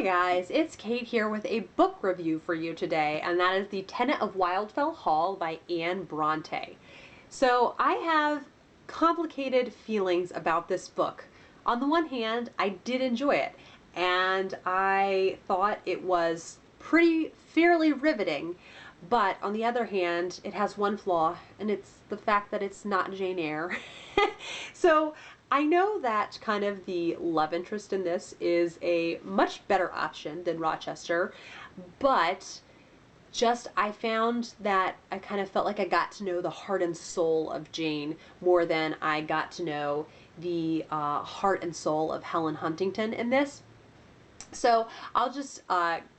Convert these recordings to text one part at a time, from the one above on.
Hi guys, it's Kate here with a book review for you today, and that is The Tenant of Wildfell Hall by Anne Bronte. So I have complicated feelings about this book. On the one hand, I did enjoy it, and I thought it was fairly riveting, but on the other hand, it has one flaw, and it's the fact that it's not Jane Eyre. So I know that kind of the love interest in this is a much better option than Rochester, but I found that I kind of felt like I got to know the heart and soul of Jane more than I got to know the heart and soul of Helen Huntington in this. So I'll just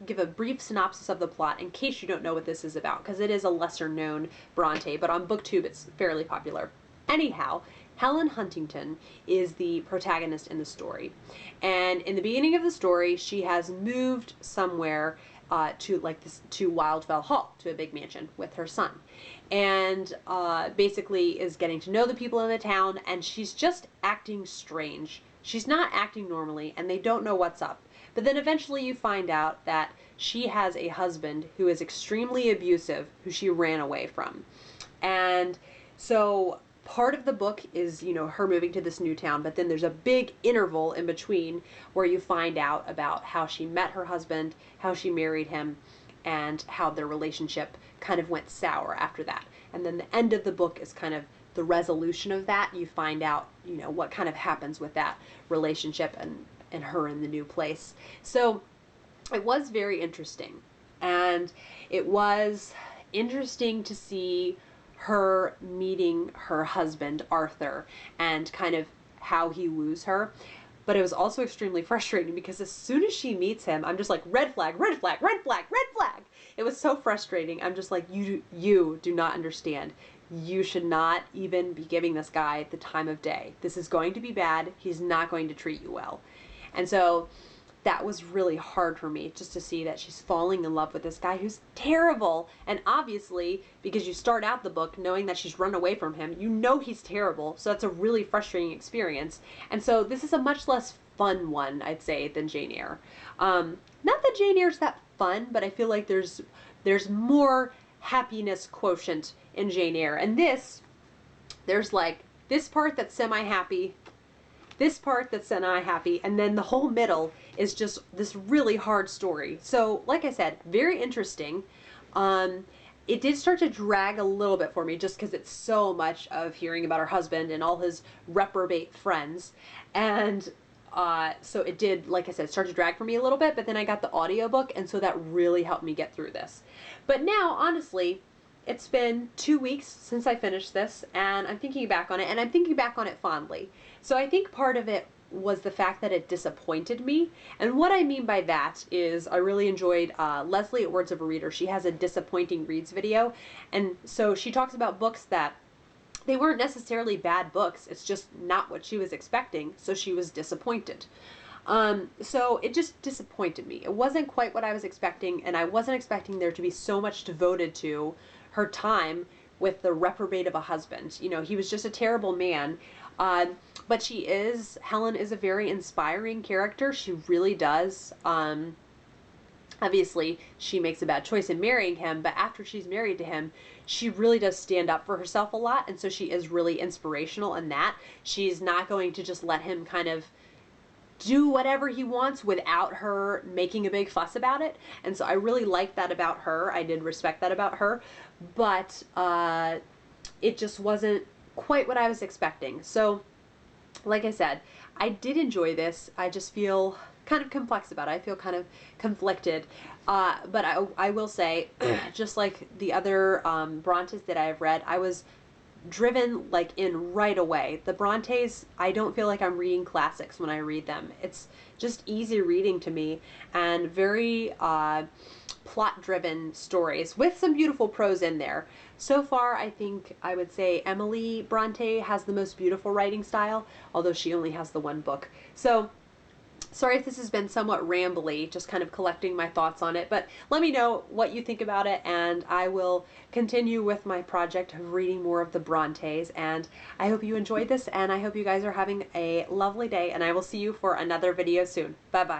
give a brief synopsis of the plot in case you don't know what this is about, because it is a lesser known Bronte, but on BookTube it's fairly popular. Anyhow, Helen Huntington is the protagonist in the story, and in the beginning of the story she has moved somewhere to Wildfell Hall, to a big mansion with her son, and basically is getting to know the people in the town, and she's just acting strange. She's not acting normally, and they don't know what's up. But then eventually you find out that she has a husband who is extremely abusive, who she ran away from. And so part of the book is, her moving to this new town, but then there's a big interval in between where you find out about how she met her husband, how she married him, and how their relationship kind of went sour after that. And then the end of the book is kind of the resolution of that. You find out, what kind of happens with that relationship and her in the new place. So it was very interesting, and it was interesting to see her meeting her husband Arthur and kind of how he woos her. But it was also extremely frustrating because as soon as she meets him, I'm just like, red flag, red flag, red flag, red flag. It was so frustrating. I'm just like, you do not understand. You should not even be giving this guy the time of day. This is going to be bad. He's not going to treat you well. And so that was really hard for me, just to see that she's falling in love with this guy who's terrible. And obviously, because you start out the book knowing that she's run away from him, he's terrible. So that's a really frustrating experience. And so this is a much less fun one, I'd say, than Jane Eyre. Not that Jane Eyre's that fun, but I feel like there's more happiness quotient in Jane Eyre. And there's like this part that's semi-happy, this part that's semi-happy, and then the whole middle is just this really hard story. So, like I said, very interesting. It did start to drag a little bit for me just because it's so much of hearing about her husband and all his reprobate friends. And so it did, like I said, start to drag for me a little bit, but then I got the audiobook, and so that really helped me get through this. But now, honestly, it's been 2 weeks since I finished this, and I'm thinking back on it, and I'm thinking back on it fondly. So I think part of it was the fact that it disappointed me. And what I mean by that is I really enjoyed Leslie at Words of a Reader. She has a disappointing reads video, and so she talks about books that they weren't necessarily bad books. It's just not what she was expecting, so she was disappointed. So it just disappointed me. It wasn't quite what I was expecting, and I wasn't expecting there to be so much devoted to her time with the reprobate of a husband. He was just a terrible man. But Helen is a very inspiring character. She really does. Obviously, she makes a bad choice in marrying him, but after she's married to him, she really does stand up for herself a lot, and so she is really inspirational in that. She's not going to just let him kind of do whatever he wants without her making a big fuss about it. And so I really like that about her. I did respect that about her, but it just wasn't quite what I was expecting. So, like I said, I did enjoy this. I just feel kind of complex about it. I feel kind of conflicted. But I will say, just like the other Brontes that I've read, I was driven in right away. The Brontes, I don't feel like I'm reading classics when I read them. It's just easy reading to me, and very plot-driven stories with some beautiful prose in there. So far, I think I would say Emily Bronte has the most beautiful writing style, although she only has the one book. So sorry if this has been somewhat rambly, just kind of collecting my thoughts on it, but let me know what you think about it, and I will continue with my project of reading more of the Brontes. And I hope you enjoyed this, and I hope you guys are having a lovely day, and I will see you for another video soon. Bye-bye.